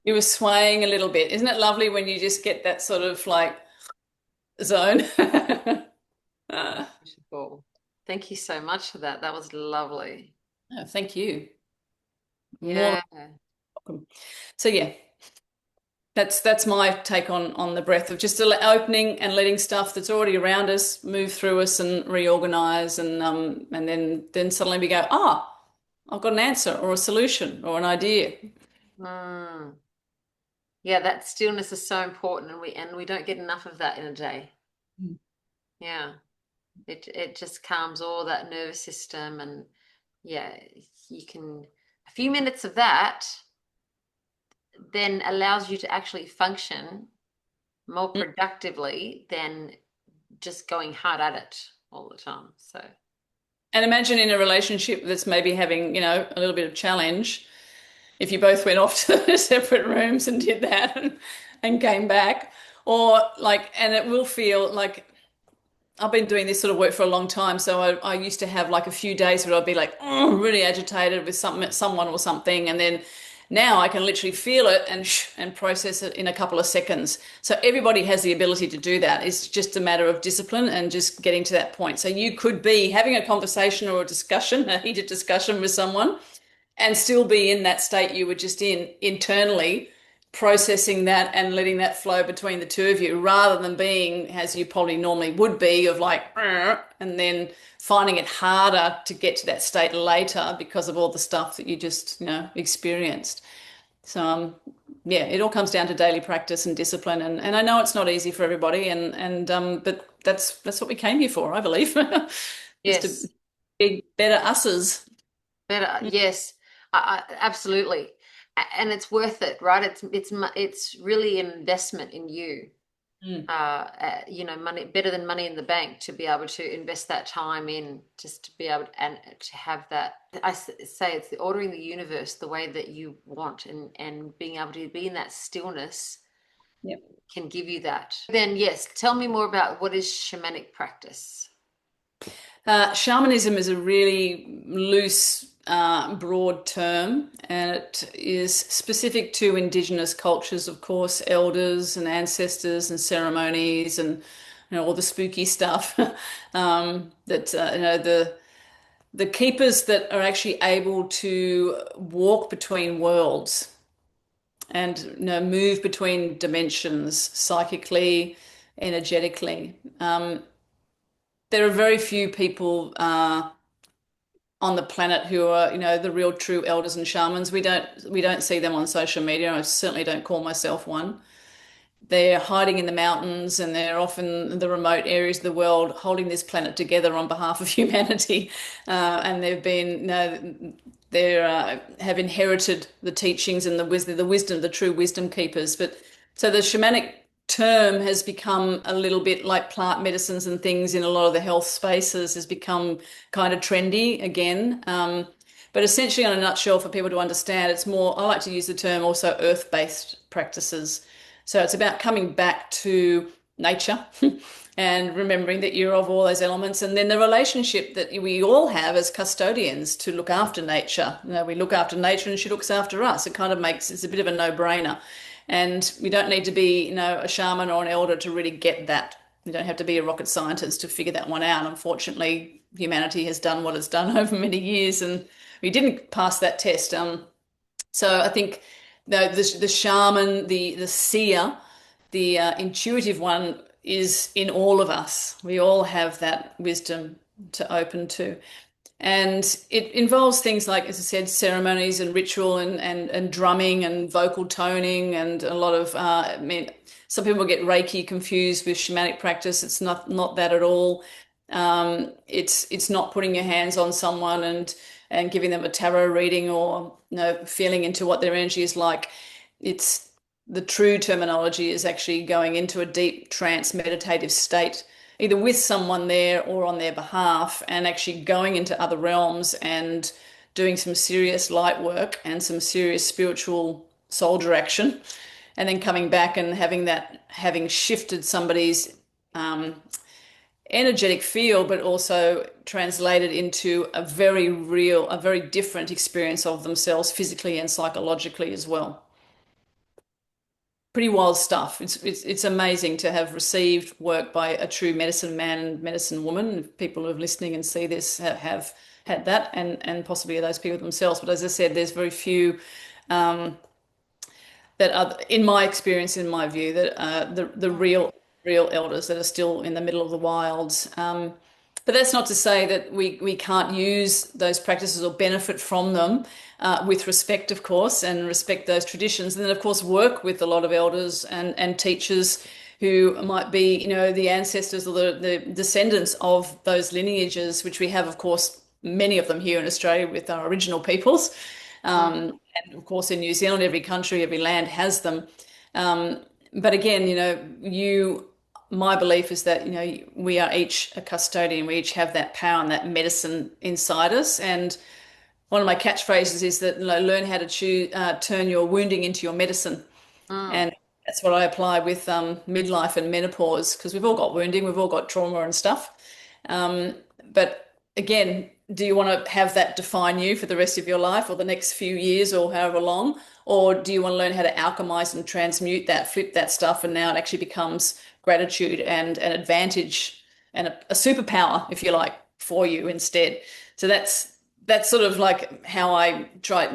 You were swaying a little bit. Isn't it lovely when you just get that sort of like zone? Beautiful. Thank you so much for that. That was lovely. Oh, thank you. More Yeah. than welcome. So yeah, That's my take on the breath of just opening and letting stuff that's already around us move through us and reorganize, and then suddenly we go, ah, I've got an answer or a solution or an idea. Mm. Yeah, that stillness is so important, and we don't get enough of that in a day. Mm. Yeah. It just calms all that nervous system, and yeah, you can a few minutes of that then allows you to actually function more productively than just going hard at it all the time. So And imagine in a relationship that's maybe having, a little bit of challenge, if you both went off to separate rooms and did that and came back, or like, and it will feel like I've been doing this sort of work for a long time. So I used to have like a few days where I'd be like, oh, really agitated with someone or something. And then now I can literally feel it and process it in a couple of seconds. So everybody has the ability to do that. It's just a matter of discipline and just getting to that point. So you could be having a conversation or a discussion, a heated discussion with someone, and still be in that state you were just in internally, processing that and letting that flow between the two of you, rather than being as you probably normally would be of like, and then finding it harder to get to that state later because of all the stuff that you just, experienced. So, yeah, it all comes down to daily practice and discipline. And I know it's not easy for everybody, but that's what we came here for, I believe, is to yes, be better us's. better. Yes, absolutely, and it's worth it, right? It's really an investment in you. Mm. Money better than money in the bank to be able to invest that time in, just to be able to, and to have that. Say it's the ordering the universe the way that you want, and being able to be in that stillness Yep. can give you that. Then yes, tell me more about what is shamanic practice. Shamanism is a really loose, broad term, and it is specific to Indigenous cultures, of course, elders and ancestors and ceremonies and all the spooky stuff. That the keepers that are actually able to walk between worlds and move between dimensions psychically, energetically. There are very few people on the planet who are, the real true elders and shamans. We don't see them on social media. I certainly don't call myself one. They're hiding in the mountains, and they're often in the remote areas of the world holding this planet together on behalf of humanity. And they've been, they have inherited the teachings and the wisdom, the true wisdom keepers. But so the shamanic term has become a little bit like plant medicines and things in a lot of the health spaces, has become kind of trendy again. But essentially, on a nutshell, for people to understand, it's more, I like to use the term also earth-based practices. So it's about coming back to nature and remembering that you're of all those elements, and then the relationship that we all have as custodians to look after nature. We look after nature and she looks after us. It kind of it's a bit of a no-brainer. And we don't need to be, a shaman or an elder to really get that. You don't have to be a rocket scientist to figure that one out. Unfortunately, humanity has done what it's done over many years, and we didn't pass that test. So I think the shaman, the seer, the intuitive one is in all of us. We all have that wisdom to open to. And it involves things like, as I said, ceremonies and ritual and drumming and vocal toning and a lot of, some people get Reiki confused with shamanic practice. It's not that at all. It's not putting your hands on someone and giving them a tarot reading or feeling into what their energy is like. It's the true terminology is actually going into a deep trance meditative state, either with someone there or on their behalf, and actually going into other realms and doing some serious light work and some serious spiritual soldier action, and then coming back and having shifted somebody's energetic field, but also translated into a very real, a very different experience of themselves physically and psychologically as well. Pretty wild stuff. It's amazing to have received work by a true medicine man and medicine woman. If people who are listening and see this have had that, and possibly those people themselves. But as I said, there's very few that are, in my experience, in my view, that the real elders that are still in the middle of the wilds. But that's not to say that we can't use those practices or benefit from them with respect, of course, and respect those traditions. And then, of course, work with a lot of elders and teachers who might be, the ancestors or the descendants of those lineages, which we have, of course, many of them here in Australia with our original peoples. Mm. And of course, in New Zealand, every country, every land has them. But again, my belief is that, we are each a custodian. We each have that power and that medicine inside us. And one of my catchphrases is that, learn how to turn your wounding into your medicine. Mm. And that's what I apply with midlife and menopause, because we've all got wounding, we've all got trauma and stuff. Um, but again, do you want to have that define you for the rest of your life or the next few years or however long? Or do you want to learn how to alchemize and transmute that, flip that stuff, and now it actually becomes gratitude and an advantage and a superpower, if you like, for you instead? So that's sort of like how I try,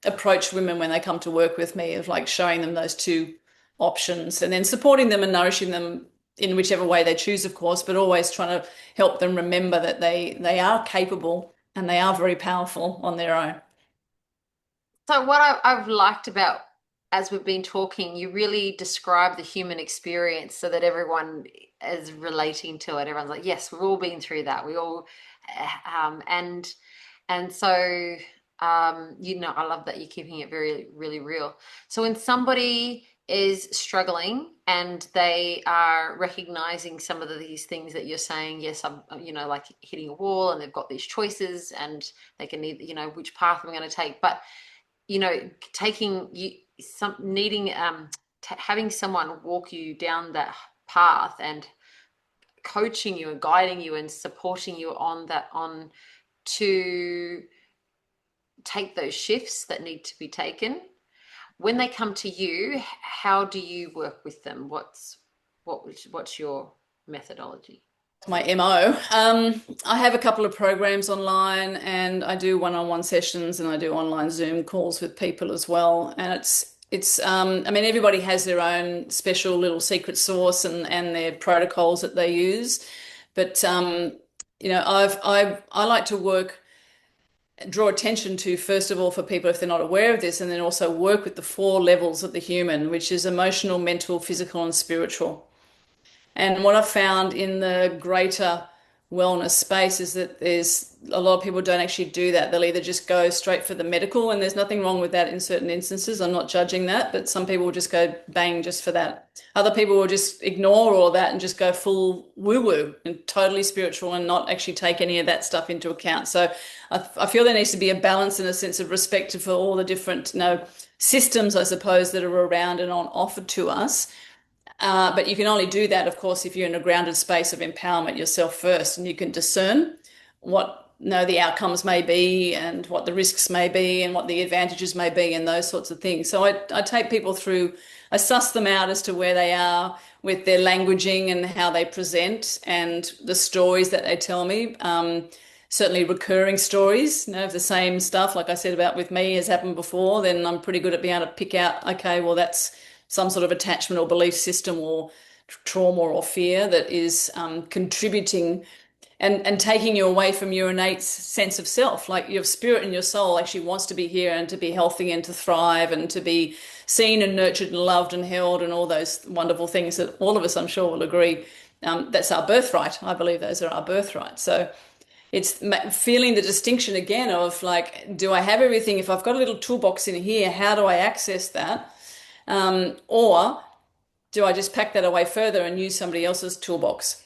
approach women when they come to work with me, of like showing them those two options and then supporting them and nourishing them in whichever way they choose, of course, but always trying to help them remember that they are capable and they are very powerful on their own. So what I've liked about, as we've been talking, you really describe the human experience so that everyone is relating to it. Everyone's like, yes, we've all been through that. We all, and so I love that you're keeping it very, really real. So when somebody is struggling and they are recognizing some of these things that you're saying, yes, I'm, like hitting a wall, and they've got these choices, and they can need, which path am I going to take? But taking you some needing having someone walk you down that path and coaching you and guiding you and supporting you on to take those shifts that need to be taken. When they come to you, how do you work with them? What's your methodology? My MO. I have a couple of programs online, and I do one-on-one sessions, and I do online Zoom calls with people as well. And I mean, everybody has their own special little secret sauce and their protocols that they use. But I like to draw attention to, first of all, for people if they're not aware of this, and then also work with the four levels of the human, which is emotional, mental, physical, and spiritual. And what I've found in the greater wellness space is that there's a lot of people don't actually do that. They'll either just go straight for the medical, and there's nothing wrong with that in certain instances. I'm not judging that, but some people will just go bang just for that. Other people will just ignore all that and just go full woo-woo and totally spiritual and not actually take any of that stuff into account. So I feel there needs to be a balance and a sense of respect for all the different, systems, I suppose, that are around and on offered to us. But you can only do that, of course, if you're in a grounded space of empowerment yourself first, and you can discern what the outcomes may be, and what the risks may be, and what the advantages may be, and those sorts of things. So I take people through, I suss them out as to where they are with their languaging and how they present and the stories that they tell me. Certainly recurring stories, if the same stuff, like I said about with me, has happened before, then I'm pretty good at being able to pick out, okay, well, that's some sort of attachment or belief system or trauma or fear that is contributing and taking you away from your innate sense of self. Like your spirit and your soul actually wants to be here and to be healthy and to thrive and to be seen and nurtured and loved and held and all those wonderful things that all of us, I'm sure, will agree. That's our birthright. I believe those are our birthright. So it's feeling the distinction again of like, do I have everything? If I've got a little toolbox in here, how do I access that? Or do I just pack that away further and use somebody else's toolbox?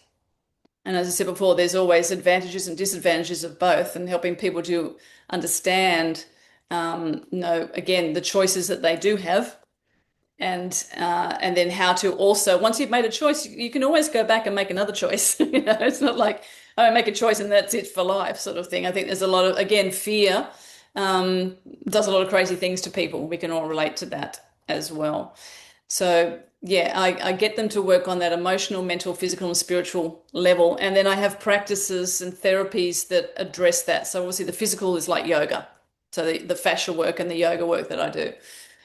And as I said before, there's always advantages and disadvantages of both, and helping people to understand, again, the choices that they do have, and then how to also, once you've made a choice, you can always go back and make another choice. It's not like, oh, I make a choice and that's it for life, sort of thing. I think there's a lot of, again, fear does a lot of crazy things to people. We can all relate to that as well. So yeah, I get them to work on that emotional, mental, physical, and spiritual level. And then I have practices and therapies that address that. So obviously the physical is like yoga. So the fascia work and the yoga work that I do.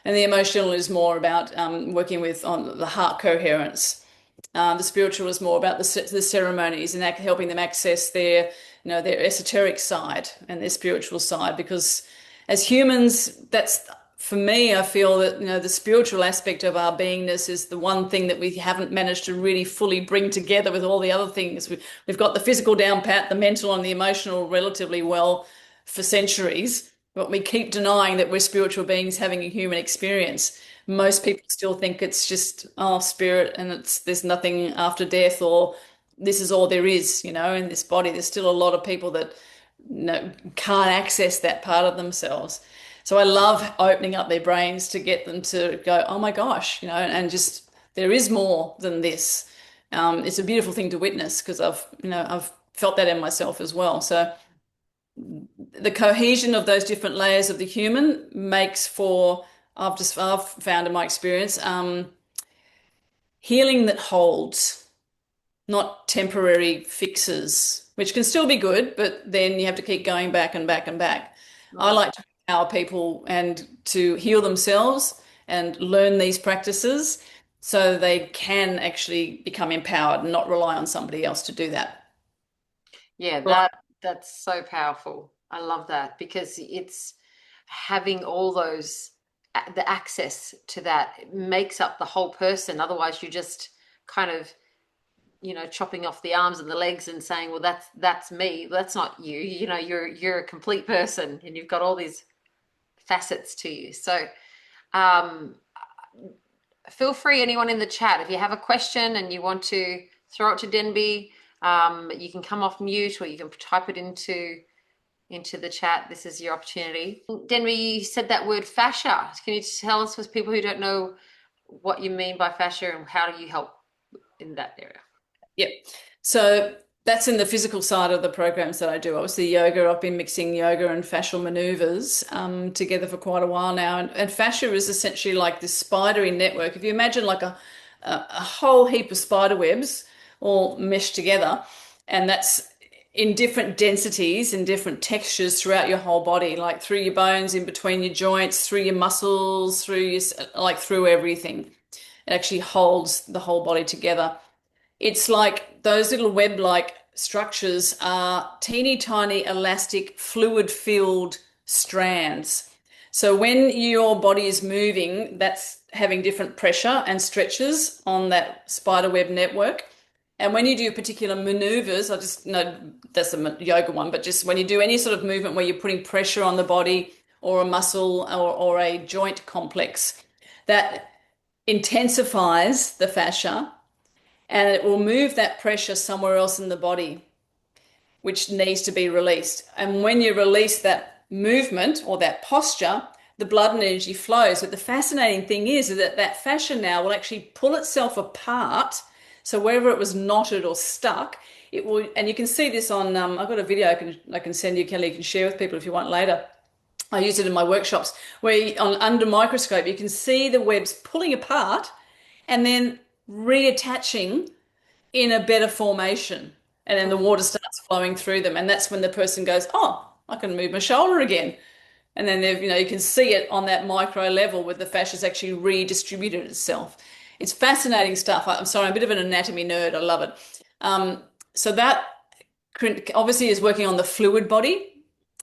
And the emotional is more about working with on the heart coherence. The spiritual is more about the ceremonies and helping them access their, their esoteric side and their spiritual side. Because as humans, that's for me, I feel that, the spiritual aspect of our beingness is the one thing that we haven't managed to really fully bring together with all the other things. We've got the physical down pat, the mental and the emotional relatively well for centuries, but we keep denying that we're spiritual beings having a human experience. Most people still think it's just, oh, spirit, and there's nothing after death, or this is all there is, in this body. There's still a lot of people that can't access that part of themselves. So I love opening up their brains to get them to go, oh my gosh, and just there is more than this. It's a beautiful thing to witness because I've felt that in myself as well. So the cohesion of those different layers of the human makes for, I've found in my experience, healing that holds, not temporary fixes, which can still be good, but then you have to keep going back and back and back. I Right. like to empower people and to heal themselves and learn these practices so they can actually become empowered and not rely on somebody else to do that. Yeah, Right. that's so powerful. I love that because it's having all those the access to that makes up the whole person. Otherwise, you're just kind of, chopping off the arms and the legs and saying, "Well, that's me." That's not you. You're a complete person and you've got all these facets to you. So, um, feel free, anyone in the chat, if you have a question and you want to throw it to Denby, you can come off mute or you can type it into the chat. This is your opportunity. Denby, you said that word fascia. Can you tell us, for people who don't know, what you mean by fascia and how do you help in that area? Yep. So that's in the physical side of the programs that I do. Obviously, yoga, I've been mixing yoga and fascial maneuvers together for quite a while now. And fascia is essentially like this spidery network. If you imagine like a whole heap of spider webs all meshed together, and that's in different densities and different textures throughout your whole body, like through your bones, in between your joints, through your muscles, through everything. It actually holds the whole body together. It's like those little web-like structures are teeny tiny elastic fluid-filled strands. So when your body is moving, that's having different pressure and stretches on that spider web network. And when you do particular maneuvers, I just know that's a yoga one, but just when you do any sort of movement where you're putting pressure on the body or a muscle or a joint complex, that intensifies the fascia and it will move that pressure somewhere else in the body, which needs to be released. And when you release that movement or that posture, the blood and energy flows. But the fascinating thing is that that fascia now will actually pull itself apart. So wherever it was knotted or stuck, it will, and you can see this on, I've got a video I can send you, Kelly, you can share with people if you want later. I use it in my workshops where under microscope, you can see the webs pulling apart and then reattaching in a better formation. And then the water starts flowing through them. And that's when the person goes, oh, I can move my shoulder again. And then you can see it on that micro level where the fascia's actually redistributed itself. It's fascinating stuff. I'm sorry, I'm a bit of an anatomy nerd. I love it. So that obviously is working on the fluid body.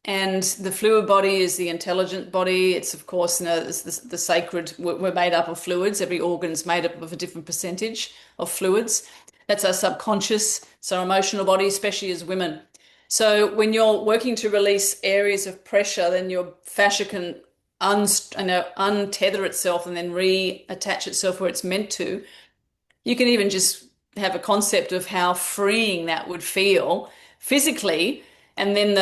And the fluid body is the intelligent body. It's, of course, it's the sacred. We're made up of fluids. Every organ's made up of a different percentage of fluids. That's our subconscious, so our emotional body, especially as women. So when you're working to release areas of pressure, then your fascia can untether itself and then reattach itself where it's meant to. You can even just have a concept of how freeing that would feel physically, and then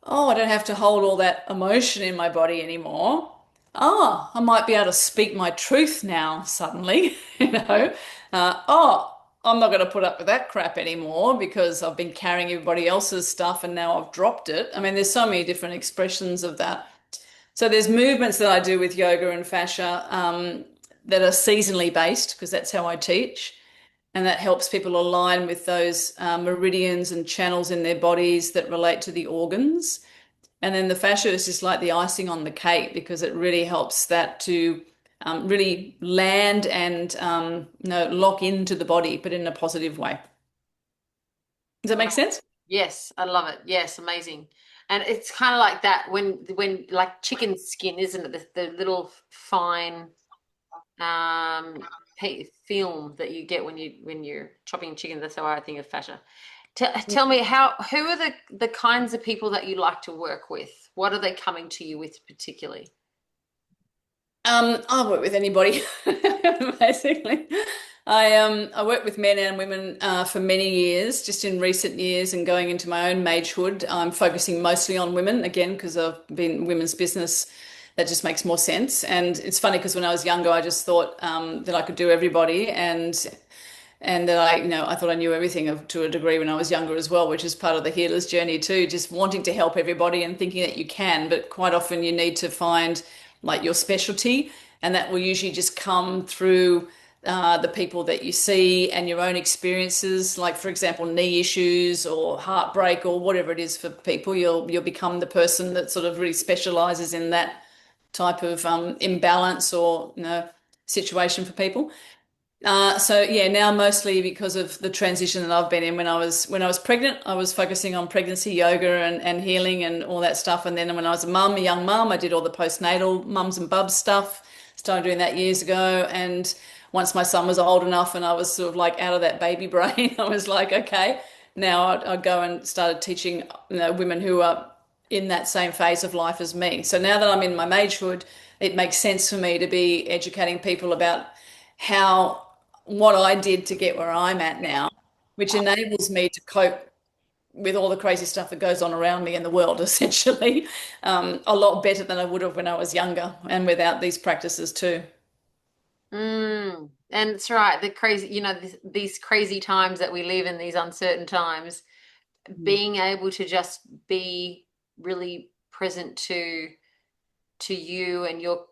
oh, I don't have to hold all that emotion in my body anymore. Oh, I might be able to speak my truth now suddenly, oh, I'm not going to put up with that crap anymore because I've been carrying everybody else's stuff and now I've dropped it. I mean, there's so many different expressions of that. So there's movements that I do with yoga and fascia that are seasonally based because that's how I teach. And that helps people align with those meridians and channels in their bodies that relate to the organs. And then the fascia is just like the icing on the cake because it really helps that to really land and lock into the body, but in a positive way. Does that make sense? Yes, I love it. Yes, amazing. And it's kind of like that when like chicken skin, isn't it? The little fine film that you get when you're chopping chicken. That's how I think of fascia. Tell me who are the kinds of people that you like to work with? What are they coming to you with particularly? I work with anybody, basically. I work with men and women for many years. Just in recent years and going into my own magehood, I'm focusing mostly on women again because I've been in women's business. That just makes more sense. And it's funny because when I was younger, I just thought that I could do everybody, and that I thought I knew everything to a degree when I was younger as well, which is part of the healer's journey too, just wanting to help everybody and thinking that you can, but quite often you need to find like your specialty, and that will usually just come through the people that you see and your own experiences, like for example, knee issues or heartbreak or whatever it is for people, you'll become the person that sort of really specializes in that type of imbalance or situation for people. So yeah, now mostly because of the transition that I've been in. When I was pregnant, I was focusing on pregnancy yoga and healing and all that stuff. And then when I was a young mum, I did all the postnatal mums and bubs stuff. Started doing that years ago. And once my son was old enough and I was sort of like out of that baby brain, I was like, okay, now I'd go and started teaching women who are in that same phase of life as me. So now that I'm in my magehood, it makes sense for me to be educating people about how what I did to get where I'm at now, which enables me to cope with all the crazy stuff that goes on around me in the world, essentially, a lot better than I would have when I was younger and without these practices too. And it's right, the crazy, these crazy times that we live in, these uncertain times, Mm. being able to just be really present to you and your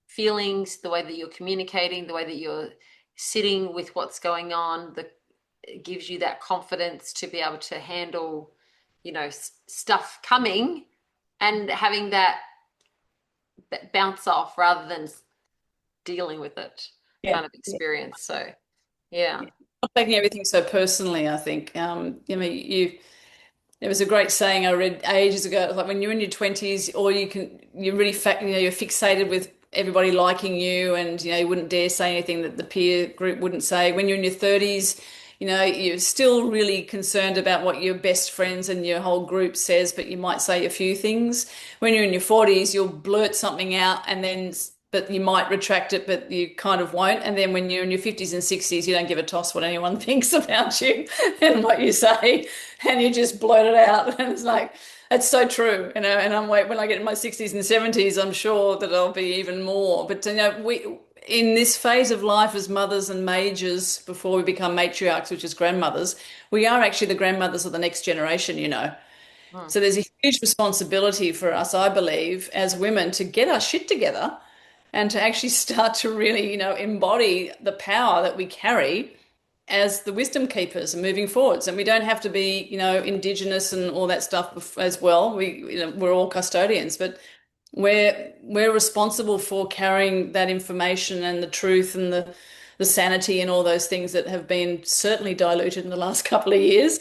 feelings, the way that you're communicating, the way that you're sitting with what's going on, it gives you that confidence to be able to handle, stuff coming and having that bounce off rather than dealing with it Yeah. kind of experience. So, yeah. Not taking everything so personally, I think. There was a great saying I read ages ago, like when you're in your 20s, or you're really, you're fixated with everybody liking you, and, you wouldn't dare say anything that the peer group wouldn't say. When you're in your 30s, you're still really concerned about what your best friends and your whole group says, but you might say a few things. When you're in your 40s, you'll blurt something out but you might retract it, but you kind of won't. And then when you're in your 50s and 60s, you don't give a toss what anyone thinks about you and what you say, and you just blurt it out. And it's like, it's so true, and I'm like, when I get in my 60s and 70s, I'm sure that I'll be even more. But, in this phase of life as mothers and mages, before we become matriarchs, which is grandmothers, we are actually the grandmothers of the next generation. Hmm. So there's a huge responsibility for us, I believe, as women to get our shit together and to actually start to really, embody the power that we carry as the wisdom keepers and moving forwards. And we don't have to be, indigenous and all that stuff as well. We're all custodians, but we're responsible for carrying that information and the truth and the sanity and all those things that have been certainly diluted in the last couple of years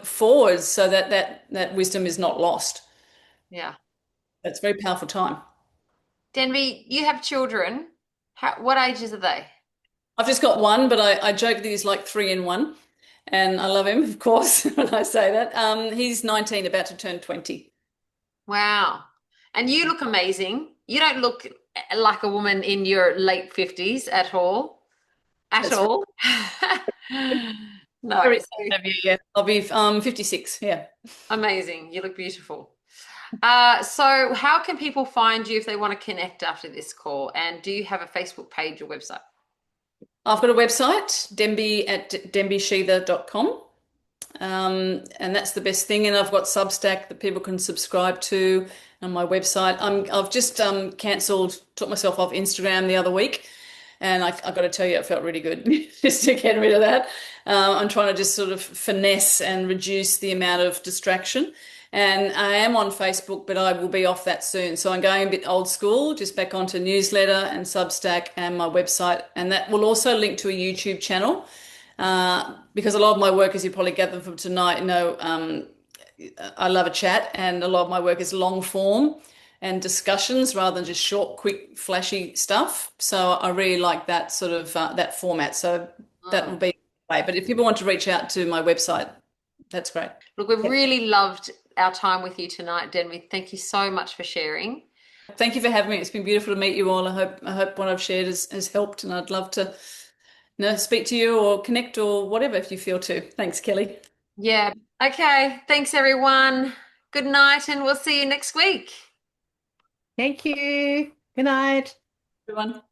forwards, so that wisdom is not lost. Yeah. That's a very powerful time. Denby, you have children. What ages are they? I've just got one, but I joke that he's like three in one. And I love him, of course, when I say that. He's 19, about to turn 20. Wow. And you look amazing. You don't look like a woman in your late 50s at all. At That's all. No. very So kind of you, yeah. I'll be 56, yeah. amazing. You look beautiful. So how can people find you if they want to connect after this call? And do you have a Facebook page or website? I've got a website, dembysheather.com. And that's the best thing. And I've got Substack that people can subscribe to on my website. I've just took myself off Instagram the other week. And I've got to tell you, it felt really good just to get rid of that. I'm trying to just sort of finesse and reduce the amount of distraction. And I am on Facebook, but I will be off that soon. So I'm going a bit old school, just back onto newsletter and Substack and my website. And that will also link to a YouTube channel. Because a lot of my work, as you probably gathered from tonight, I love a chat, and a lot of my work is long form and discussions rather than just short, quick, flashy stuff. So I really like that sort of that format. So that will Mm. be the way. But if people want to reach out to my website, that's great. Look, we've Yep. really loved our time with you tonight, Denby. Thank you so much for sharing. Thank you for having me. It's been beautiful to meet you all. I hope what I've shared has helped, and I'd love to speak to you or connect or whatever if you feel to. Thanks, Kelly. Yeah. Okay. Thanks, everyone. Good night, and we'll see you next week. Thank you. Good night. Everyone.